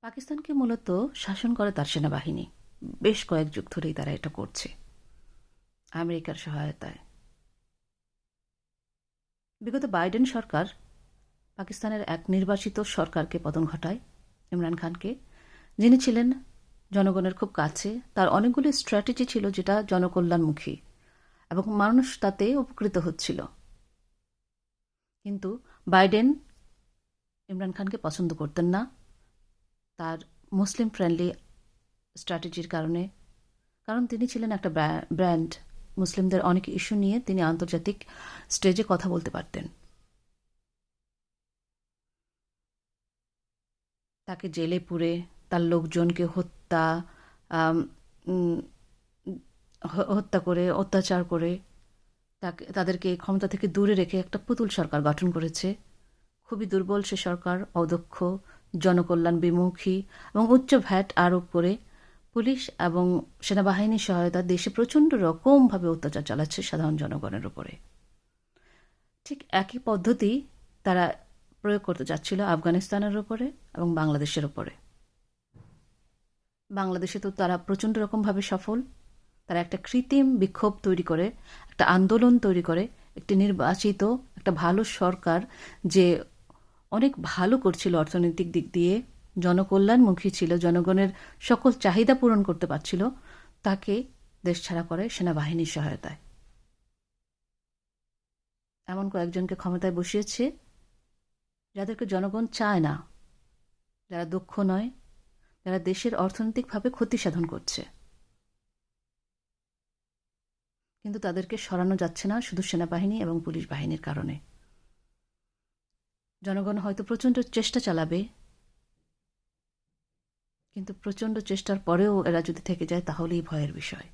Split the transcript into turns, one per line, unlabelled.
পাকিস্তানকে মূলত শাসন করে তার সেনাবাহিনী। বেশ কয়েক যুগ ধরেই তারা এটা করছে আমেরিকার সহায়তায়। বিগত বাইডেন সরকার পাকিস্তানের এক নির্বাচিত সরকারকে পতন ঘটায়, ইমরান খানকে, যিনি ছিলেন জনগণের খুব কাছে। তার অনেকগুলি স্ট্র্যাটেজি ছিল যেটা জনকল্যাণমুখী এবং মানুষ তাতে উপকৃত হচ্ছিল। কিন্তু বাইডেন ইমরান খানকে পছন্দ করতেন না তার মুসলিম ফ্রেন্ডলি স্ট্র্যাটেজির কারণে। কারণ তিনি ছিলেন একটা ব্র্যান্ড। মুসলিমদের অনেক ইস্যু নিয়ে তিনি আন্তর্জাতিক স্টেজে কথা বলতে পারতেন। তাকে জেলে পুরে তার লোকজনকে আম, উম, হত্যা করে, অত্যাচার করে, তাদেরকে ক্ষমতা থেকে দূরে রেখে একটা পুতুল সরকার গঠন করেছে। খুবই দুর্বল সে সরকার, অদক্ষ, জনকল্যাণ বিমুখী এবং উচ্চ ভ্যাট আরোপ করে পুলিশ এবং সেনাবাহিনীর সহায়তা দেশে প্রচণ্ড রকমভাবে অত্যাচার চালাচ্ছে সাধারণ জনগণের উপরে। ঠিক একই পদ্ধতি তারা প্রয়োগ করতে যাচ্ছিল আফগানিস্তানের উপরে এবং বাংলাদেশের উপরে। বাংলাদেশে তো তারা প্রচণ্ড রকমভাবে সফল। তারা একটা কৃত্রিম বিক্ষোভ তৈরি করে, একটা আন্দোলন তৈরি করে, একটি নির্বাচিত একটা ভালো সরকার যে অনেক ভালো করছিল অর্থনৈতিক দিক দিয়ে, জনকল্যাণমুখী ছিল, জনগণের সকল চাহিদা পূরণ করতে পারছিল, তাকে দেশ ছাড়া করে সেনাবাহিনীর সহায়তায়। এমন কয়েকজনকে ক্ষমতায় বসিয়েছে যাদেরকে জনগণ চায় না, যারা দক্ষ নয়, যারা দেশের অর্থনৈতিকভাবে ক্ষতি সাধন করছে। কিন্তু তাদেরকে সরানো যাচ্ছে না শুধু সেনাবাহিনী এবং পুলিশ বাহিনীর কারণে। জনগণ হয়তো প্রচণ্ড চেষ্টা চালাবে, কিন্তু প্রচণ্ড চেষ্টার পরেও এরা যদি থেকে যায় তাহলেই ভয়ের বিষয়।